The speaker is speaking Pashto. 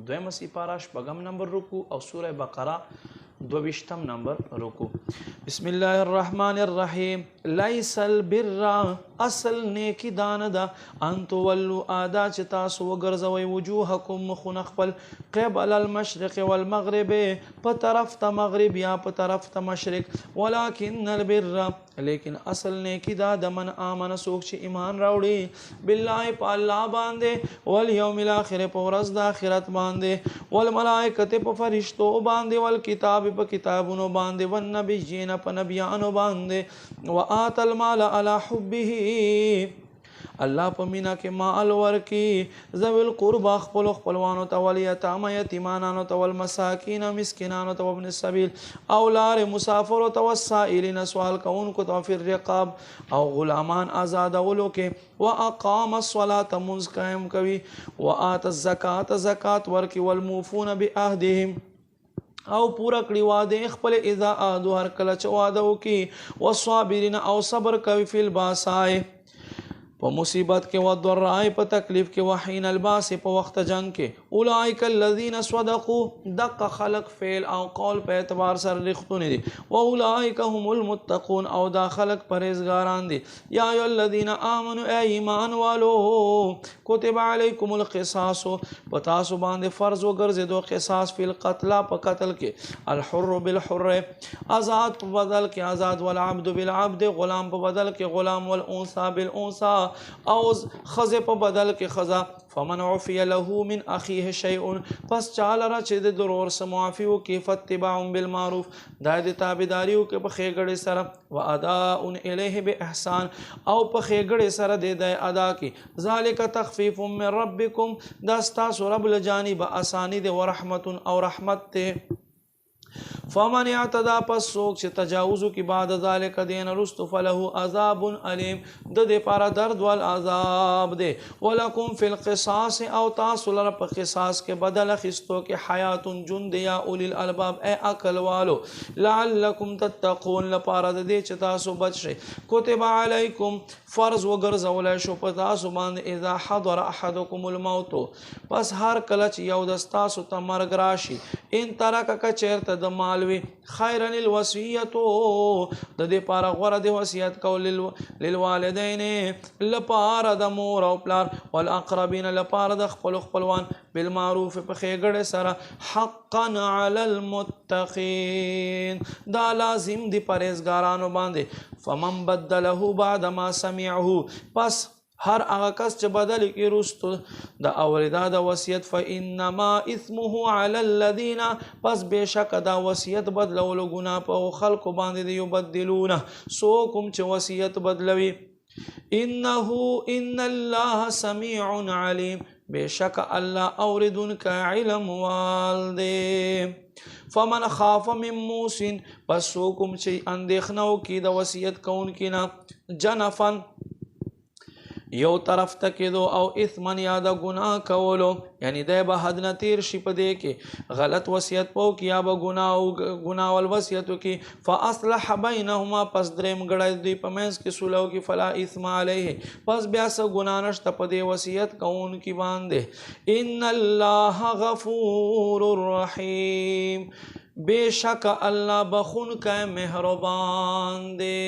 دویمه سپاره شپږم نمبر رکوع او سوره بقره 22 نمبر رکوع. بسم الله الرحمن الرحیم. لیس البر اصل نیکی دانه ده ان تولوا ادا چې تاسو وګرځوئ وجوهکم مخونه خپل قبل المشرق والمغرب په طرف ته مغرب یا په طرف ته مشرق ولكن البر لیکن اصل نیکی دا د من آمن سوک چې ایمان راوړي بالله په الله باندې والیوم الاخر په ورځ د آخرت باندې والملائکه په فرشتو باندې والکتاب په کتابونو باندې والنبیین په نبیانو باندې وآت المال على حبه الله په مینا کې مال ورکی ذویل قربا خپلوانو ته والیتاما یتیمانانو ته والمساکین مسکینانو ته وابن السبیل او لار مسافرو ته والسائلین سوال کوونکو ته فی الرقاب او غلامان آزادولو کې واقام الصلاة منځ قائم کوي وآت الزکات زکات ورکی والموفون بعهدهم او پورا کړي واده خپل اذا عهد هر کله چې واده وکي والصابرین او صبر کوي فی الباساء په مصیبت کې والضراء په تکلیف کې وحین الباس په وخت جنگ کې اولئک الذین صدقوا دق خلق فعل او قول په اعتبار سره رښتونی دي او اولئک هم المتقون او دا خلق پرهیزګاران دي یا ای الذین آمنوا ایمان والو کتب علیکم القصاص پتا سو باندې فرض وګرځیدو قصاص فی القتل په قتل کې الحر بالحر آزاد په بدل کې آزاد والعبد بالعبد غلام په بدل کې غلام والانثى بالانثى او خزه په بدل کې خزا فمن عفی له من اخیه شیء پس چاله را چې د ضرور سمعفی او کې فتباع بالمعروف د تابعداریو کې په خېګړې سره و اداء الیه باحسان او په خېګړې سره د ادا کې ذالک تخفیف من ربکم داستا رب الجانب اسانی د ورحمت او رحمت ته فمن اعتدى پس سوک چې تجاوز کی بعد ذلك دین رست فله عذاب علیم د دې پارا درد وال عذاب دے ولکم فی القصاص او تاسو لره په قصاص کې بدل خستو کې حیات جند یا اولی الالباب ای عقل والو لعلکم تتقون لپاره د دې چې تاسو بچ شئ کتب علیکم فرض وګرځول شو په تاسو باندې اذا حضر احدکم الموت پس هر کله چې یو د تاسو ته مرګ راشي ان ترک کچرته د مالوي خیرن الوصیتو د دې پاره غوړه د وصیت کول للوالدین لپاره د مور او پلار والاقربین لپاره د خپلوان بالمعروف په خېګړه سره حقا علی المتقین دا لازم دی پرهیزګارانو باندې فمن بدله بعد ما سمعه پس هر هغه کس چې بدل کې رستو د اوریدا د وصیت فانما اثمه علی الذین پس بشک دا وصیت بدلولو ګناه په خلکو باندې دی یبدلونه سو کوم چې وصیت بدلوي ان الله سمیع علیم بشک الله اوریدونکا علم والده فمن خاف من موسن پس سو کوم چې اندېښنه وکړي د وصیت کوونکي نه جنفن یو طرف ته کېدو او اثمن یا د ګناه کولو یعنی د به حد نه تیر شي په دې کې غلط وصیت پو کې یا به ګناه ول وصیت کې فاصلح بینهما پس دریم ګړی دوی په منځ کې صلح کې فلا اثم علیه پس بیا څه ګناه نشته په دې وصیت کوونکي باندې ان الله غفور رحیم بشک الله بخون کا مهربان دی